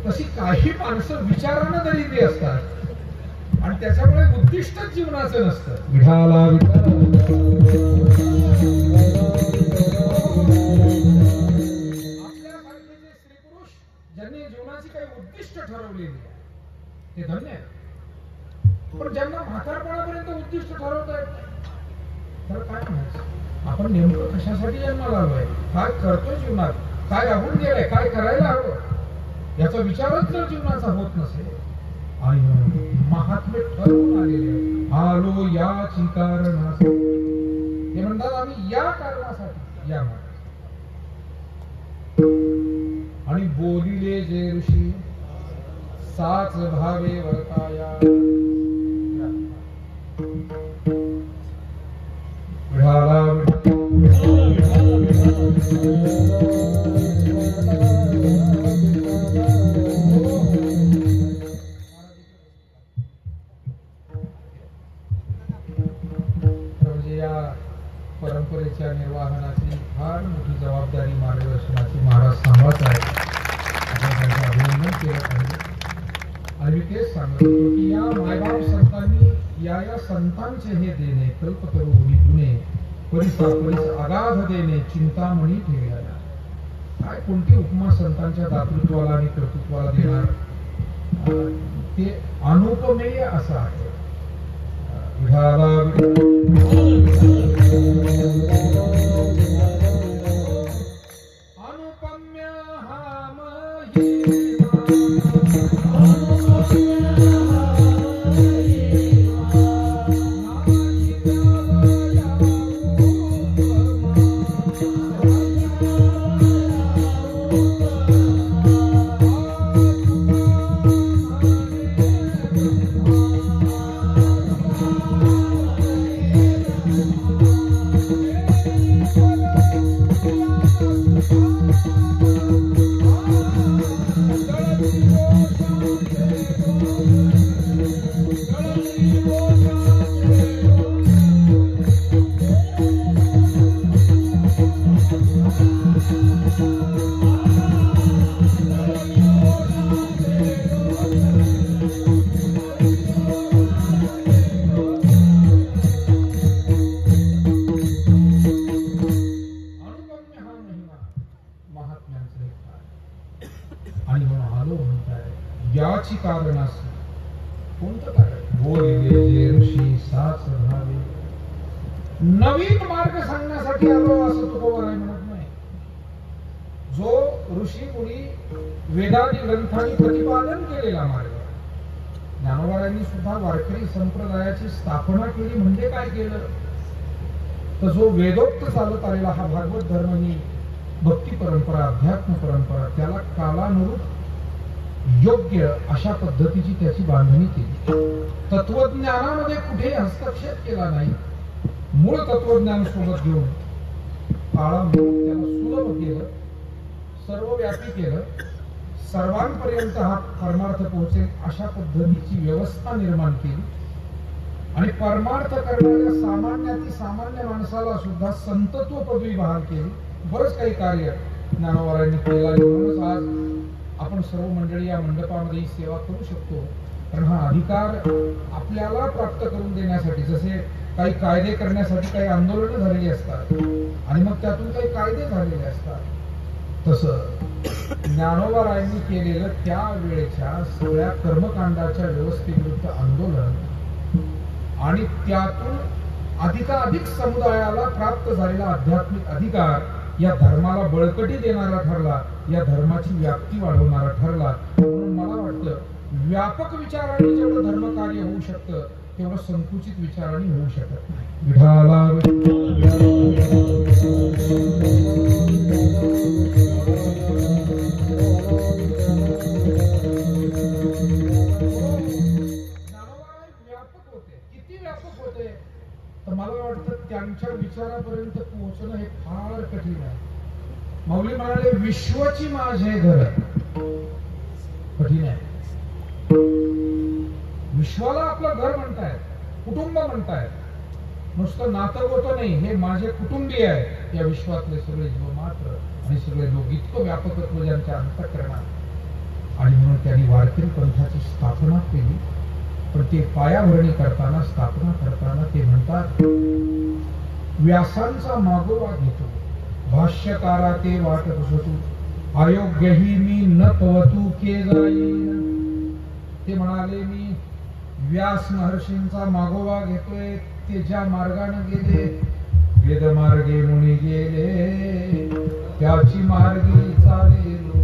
तशी काही माणसं विचारानं दरिद्री असतात आणि त्याच्यामुळे उद्दिष्टच जीवनाचं नसतं. विठाला आपल्यासारखे जे स्त्रीपुरुष ज्यांनी जीवनाची काही उद्दिष्ट ठरवलेली आहे ते धन्य आहे. पण ज्यांना म्हातारपणापर्यंत उद्दिष्ट ठरवता येत नाही तर काय म्हणायचं? आपण नेमकं कशासाठी जन्माला आलोय, काय करतोय जीवनात, काय राहून गेलंय, काय करायला हवं याचा विचारच जर जीवनाचा होत नसेल आणि महात्मे ठरवून आलेले आलो याची कारणासाठी, ते म्हणतात आम्ही या कारणासाठी या आणि बोलिले जे ऋषी साच भावे वर्ताया परंपरेच्या निर्वाहनाची फार मोठी जबाबदारी मार्गदर्शनाची महाराज सांभाळत आहेत. आपण त्यांचं अभिनंदन केलं पाहिजे. आणि मी तेच सांगत होतो की या मायबाप संतांनी या संतांचे हे देणे कल्पतरू होई जुने परिसा परिस अगाध देणे चिंतामणी ठेवल्या. काय कोणती उपमा संतांच्या दातृत्वाला आणि कर्तृत्वाला देणार, ते अनुपमेय असं आहे. अनुपम्य याची कारणासी कोणतं कारण बोलिले जे ऋषी साच भावे. नवीन मार्ग सांगण्यासाठी आलो असं तुकोबाराय म्हणत नाही. जो ऋषी मुनी वेदादी ग्रंथांनी प्रतिपादन केलेला मार्ग. ज्ञानोबारायांनी सुद्धा वारकरी संप्रदायाची स्थापना केली म्हणजे काय केलं तर जो वेदोक्त चालत आलेला हा भागवत धर्म ही भक्ती परंपरा अध्यात्म परंपरा त्याला कालानुरूप योग्य अशा पद्धतीची त्याची बांधणी केली. तत्वज्ञानामध्ये कुठे हस्तक्षेप केला नाही. मूळ तत्वज्ञान सोबत घेऊन काळानुरूप त्याला सुलभ केलं, सर्वव्यापी केलं, सर्वांपर्यंत हा परमार्थ पोहोचेल अशा पद्धतीची व्यवस्था निर्माण केली. आणि परमार्थ करणाऱ्या सामान्याती सामान्य माणसाला सुद्धा संतत्व पदवी बहाल केली. बरंच काही कार्य ज्ञानोबारायांनी केलं. म्हणूनच आज आपण सर्व मंडळी या मंडपामध्ये सेवा करू शकतो. कारण हा अधिकार आपल्याला प्राप्त करून देण्यासाठी, जसे काही कायदे करण्यासाठी काही आंदोलनं झालेली असतात आणि मग त्यातून काही कायदे झालेले असतात, तसं ज्ञानोबारायांनी केलेलं त्या वेळेच्या सगळ्या कर्मकांडाच्या व्यवस्थेविरुद्ध आंदोलन आणि त्यातून अधिकाधिक समुदायाला प्राप्त झालेला आध्यात्मिक अधिकार या धर्माला बळकटी देणारा ठरला, या धर्माची व्याप्ती वाढवणारा ठरला. म्हणून मला वाटतं व्यापक विचाराने जेवढं धर्मकार्य होऊ शकतं तेवढं संकुचित विचाराने होऊ शकत नाही. विठाला व्यापक होते. किती व्यापक होते तर मला वाटतं त्यांच्या विचारापर्यंत पोहोचणं हे फार कठीण आहे. माऊली म्हणाले विश्वची माझे घर. कठीण आहे. विश्वाला आपलं घर म्हणतायत कुटुंब म्हणतायत. नुसतं नातं होतं नाही, हे माझे कुटुंबीय आहे. या विश्वातले सगळे जीव मात्र आणि सगळे लोक इतकं व्यापकत्व ज्यांच्या अंतःकरणात. आणि म्हणून त्यांनी वारकरी पंथाची स्थापना केली. पण ते पायाभरणी करताना, स्थापना करताना ते म्हणतात, व्यासांचा मागोवा घेतो, भाष्यकारा ते वाटत असतो, अयोग्यही मी न पवतू के जाईन. ते म्हणाले, मी व्यास महर्षींचा मागोवा घेतोय, ते ज्या मार्गाने गेले, वेद मार्गे मुनी गेले, त्याची मार्गी चालेलो,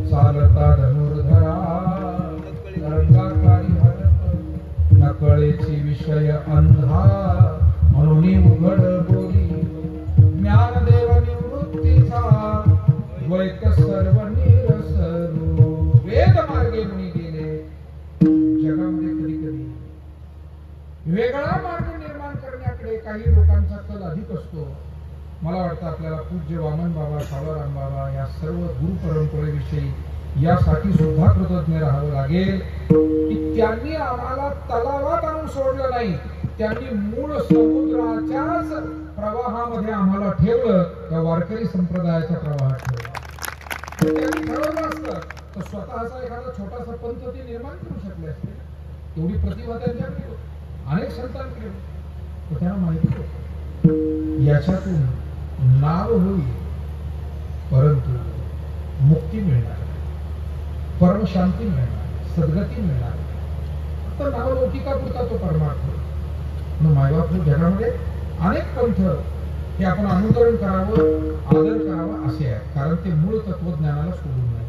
चालता धनुर्धरा, रंगाकारी हरत, नकळेची विषय अंधा, म्हणून उघड बोली, ज्ञानदेव निवृत्तीचा, द्वैत सर्व निरसरू. वेद मार्गे मुनी गेले. जगामध्ये कधी कधी वेगळा मार्ग निर्माण करण्याकडे काही लोकांचा कल अधिक असतो. मला वाटतं आपल्याला पूज्य वामन बाबा, सावळराम बाबा या सर्व गुरु परंपरेविषयी यासाठी सुद्धा कृतज्ञ राहावं लागेल की त्यांनी आम्हाला तलावात आणून सोडलं नाही, त्यांनी मूळ समुद्राच्याच प्रवाहामध्ये आम्हाला ठेवलं, त्या वारकरी संप्रदायाच्या प्रवाहात ठेवलं. त्यांनी ठरवलं असतं तर स्वतःचा एखादा छोटासा पंथ ते निर्माण करू शकले असते. एवढी प्रतिभा त्यांच्याकडे होती, अनेक संतांकडे होती. त्यांना माहिती होतं याच्यातून नाव होईल, परंतु मुक्ती मिळणार, परमशांती मिळणार, सद्गती मिळणार. तर नावलौकिकापुरता तो परमार्थ. मायबाप जगामध्ये अनेक पंथ हे आपण अनुकरण करावं, आदर करावा असे आहे, कारण ते मूळ तत्वज्ञानाला सोडून नाही.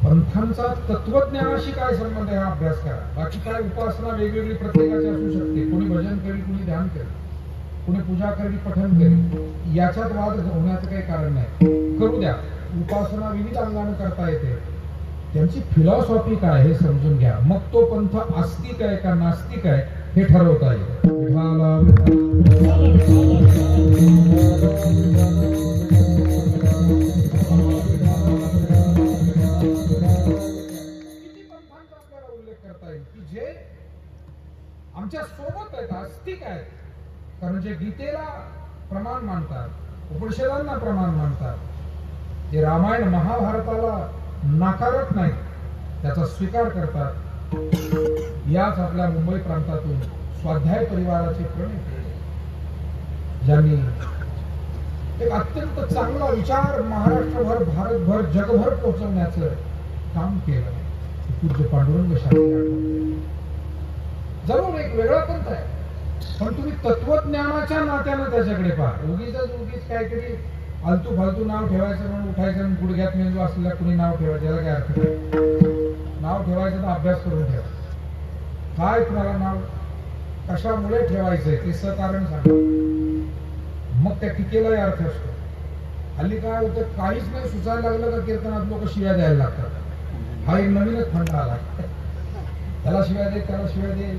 पंथांचा तत्वज्ञानाशी काय संबंध आहे हा अभ्यास करा. बाकी काय उपासना वेगवेगळी प्रत्येकाची असू शकते. कोणी भजन करेल, कोणी ध्यान करेल, कोणी पूजा करेल, पठण करेल. याच्यात वाद होण्याचं काही कारण नाही. करू द्या. उपासना विविध अंगाने करता येते. त्यांची फिलॉसॉफी काय हे समजून घ्या, मग तो पंथ आस्तिक आहे का नास्तिक आहे हे ठरवता येईल. जे आमच्या सोबत आहेत, आस्तिक आहेत, कारण जे गीतेला प्रमाण मानतात, उपनिषदांना प्रमाण मानतात, ते रामायण महाभारताला नाकारत नाही, त्याचा स्वीकार करतात. याच आपल्या मुंबई प्रांतातून स्वाध्याय परिवाराचे प्रणेते, ज्यांनी एक अत्यंत चांगला विचार महाराष्ट्रभर, भारतभर, जगभर पोहोचवण्याचं काम केलं, पूज्य पांडुरंग शास्त्री. जरूर एक वेगळा पंथ आहे, पण तुम्ही तत्वज्ञानाच्या नात्यानं त्याच्याकडे पहा. उगीच काहीतरी आलतू फालतू नाव ठेवायचं म्हणून उठायचं आणि गुडघ्यात मेंदू असलेला कुणी नाव ठेवायचं, याला काय अर्थ नाही. नाव ठेवायचं तर अभ्यास करून ठेवा. काय तुम्हाला नाव कशामुळे ठेवायचंय ते सकारण सांगा, मग त्या टीकेलाही अर्थ असतो. हल्ली काय होतं, काहीच नाही सुचायला लागलं का कीर्तनात लोक शिव्या द्यायला लागतात. हा एक नवीनच फंड आला. त्याला शिव्या दे, त्याला शिव्या दे,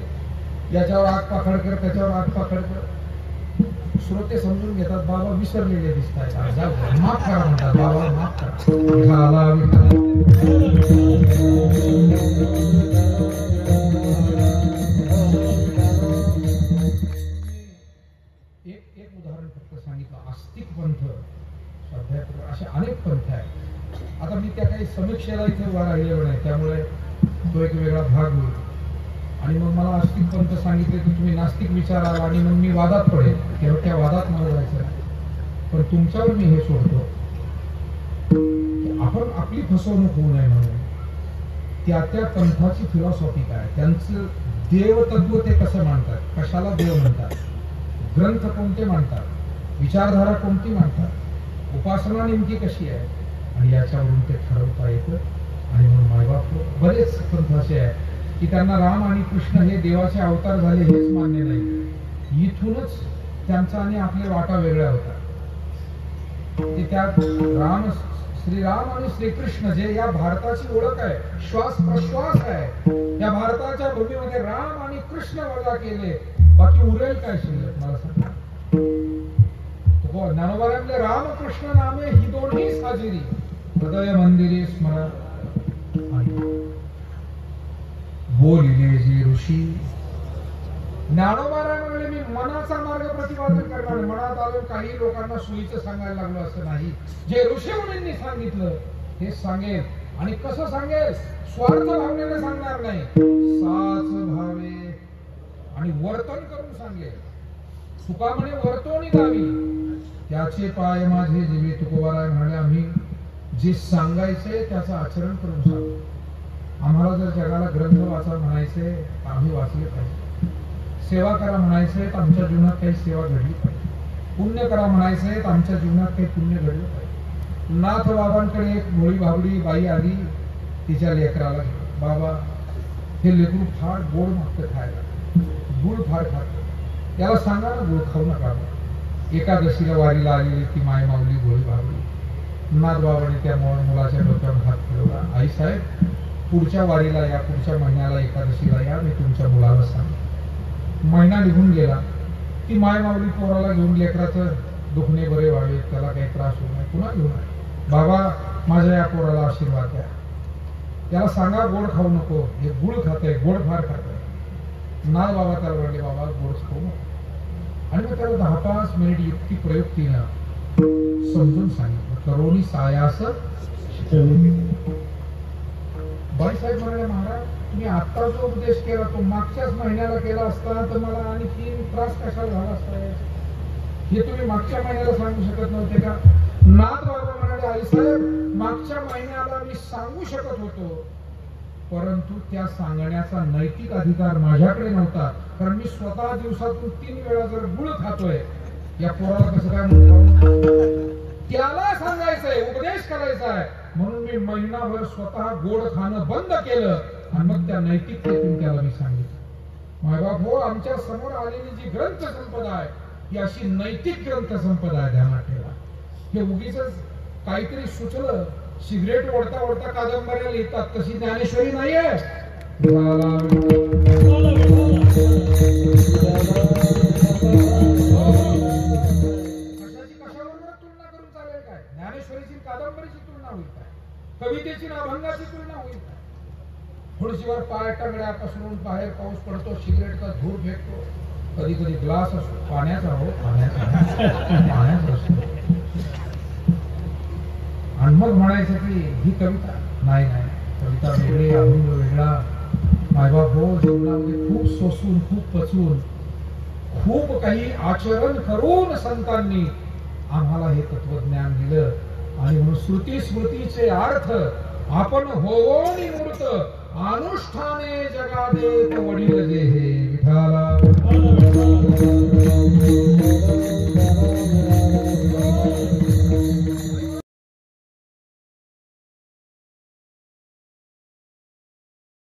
याच्यावर आग पाखड कर, त्याच्यावर आग पाखड कर. श्रोते समजून घेतात, बाबा विसरलेले दिसत आहेत, माफ करा म्हणतात, बाबा माफ करा. एक उदाहरण फक्त सांगितलं. आस्तिक पंथ, स्वाध्याय, असे अनेक पंथ आहेत. आता मी त्या काही समीक्षेला इथे उभा राहिलेलो नाही, त्यामुळे तो एक वेगळा भाग होईल. आणि मग मला आस्तिक पंथ सांगितले की तुम्ही नास्तिक विचाराला, आणि मग मी वादात पडेल, तेव्हा त्या वादात मला जायचं नाही. पण तुमच्यावर मी हे सोडतो, आपण आपली फसवणूक होऊ नये म्हणून त्या पंथाची फिलॉसॉफी काय, त्यांचं देवतत्व ते कसं मानतात, कशाला देव म्हणतात, ग्रंथ कोणते मानतात, विचारधारा कोणती मानतात, उपासना नेमकी कशी आहे, आणि याच्यावरून ते ठरवता येतं. आणि म्हणून मायबाप बरेच पंथ असे आहे की त्यांना राम आणि कृष्ण हे देवाचे अवतार झाले हेच मान्य नाही. इथूनच त्यांचा आणि आपले वाटा वेगळ्या होता. ते त्यात श्रीराम आणि श्रीकृष्ण जे या भारताची ओळख आहे, श्वास प्रश्वास आहे, या भारताच्या भूमीमध्ये राम आणि कृष्ण वजा केले, बाकी उरेल काय शिल्लक मला सांगा. ज्ञानोबारांतले रामकृष्ण नामे ही दोन्ही साजिरी, हृदय मंदिरी स्मरण. बोलिले जे ऋषी ज्ञानोबा म्हणले मी मनाचा मार्ग प्रतिपादन करणार, मनात आलं काही लोकांना सोयीचं सांगायला लागलो असं नाही, जे ऋषीमुनींनी सांगितलं ते सांगेल. आणि कसं सांगेल? स्वार्थ भावनेने सांगणार नाही, साच भावे आणि वर्तन करून सांगेल. तुका म्हणे वर्तोनी गावी त्याचे पाय माझे जीवे. तुकोबाराय म्हणाले आम्ही जे सांगायचे त्याचं आचरण करून सांगू. आम्हाला जर जगाला ग्रंथ वाचा म्हणायचे तर आम्ही वाचले पाहिजे, सेवा करा म्हणायचे तर आमच्या जीवनात काही सेवा घडली पाहिजे, पुण्य करा म्हणायचे तर आमच्या जीवनात काही पुण्य घडलं पाहिजे. नाथ बाबांकडे एक भोळी भाबडी बाई आली, तिच्या लेकराला, बाबा हे लेकरू फार गोड मागतं खायला, गुळ फार खात, याला सांगा ना गुळ खाऊ नका. एकादशीला वारीला आलेली ती माय माऊली भोळी भाबडी, नाथ बाबाने त्या मुलाच्या डोक्यावर हात फिरवला, आई साहेब पुढच्या वारीला या, पुढच्या महिन्याला एकादशीला या, मी तुमच्या मुलाला सांग. महिना निघून गेला, ती माय माऊली पोराला घेऊन लेकराचं दुखणे बरे व्हावे, त्याला काही त्रास होऊ नये, पुन्हा घेऊन आले. बाबा माझ्या या पोराला आशीर्वाद द्या, त्याला सांगा गोड खाऊ नको, हे गुळ खातंय, गोड फार खातंय. नाथ बाबा त्याला म्हणले बाबा गोड खाऊ नको. आणि मग त्याला 10-5 मिनिट युक्ती प्रयुक्तीनं समजून सांगितलं. करोनी सायास बाईसाहेब म्हणाले महाराज तुम्ही आता जो उपदेश केला तो मागच्याच महिन्याला केला असता तर मला आणखी त्रास कशाला झाला असता, हे तुम्ही मागच्या महिन्याला सांगू शकत नव्हते का? नाथ बाबा म्हणाले आई साहेब मागच्या महिन्याला मी सांगू शकत होतो, परंतु त्या सांगण्याचा नैतिक अधिकार माझ्याकडे नव्हता, कारण मी स्वतः दिवसातून 3 वेळा जर गुळ खातोय, या पोराला कसं काय म्हणतो? त्याला सांगायचंय, उपदेश करायचा आहे, म्हणून मी महिनाभर स्वतः गोड खाणं बंद केलं आणि मग त्या नैतिकतेतून त्याला मी सांगितलं. मायबाप हो, आमच्या समोर आलेली जी ग्रंथ संपदा आहे ही अशी नैतिक ग्रंथ संपदा आहे, ध्यानात ठेवा. हे उगीच काहीतरी सुचलं, सिगरेट ओढता ओढता कादंबऱ्या लिहितात तशी ज्ञानेश्वरी नाहीये. ज्ञानेश्वरीची कादंबरीची तुलना होईल काय? कवितेची अभंगाची तुलना होईल काय? खुर्चीवर पाय टंगड्या पसरून बाहेर पाऊस पडतो, सिगरेटचा धूर फेकतो, कधी कधी ग्लास असतो पाण्याचा, हो पाण्याचा असतो, आणि मग म्हणायचं की ही कविता नाही, कविता वेगळी, अभंग वेगळा. मायबाप हो, जीवनामध्ये खूप सोसून, खूप पचवून, खूप काही आचरण करून संतांनी आम्हाला हे तत्वज्ञान दिलं. आणि म्हणून श्रुती स्मृतीचे अर्थ आपण होवोनी मूर्त अनुष्ठाने जगादेत वडील जे हे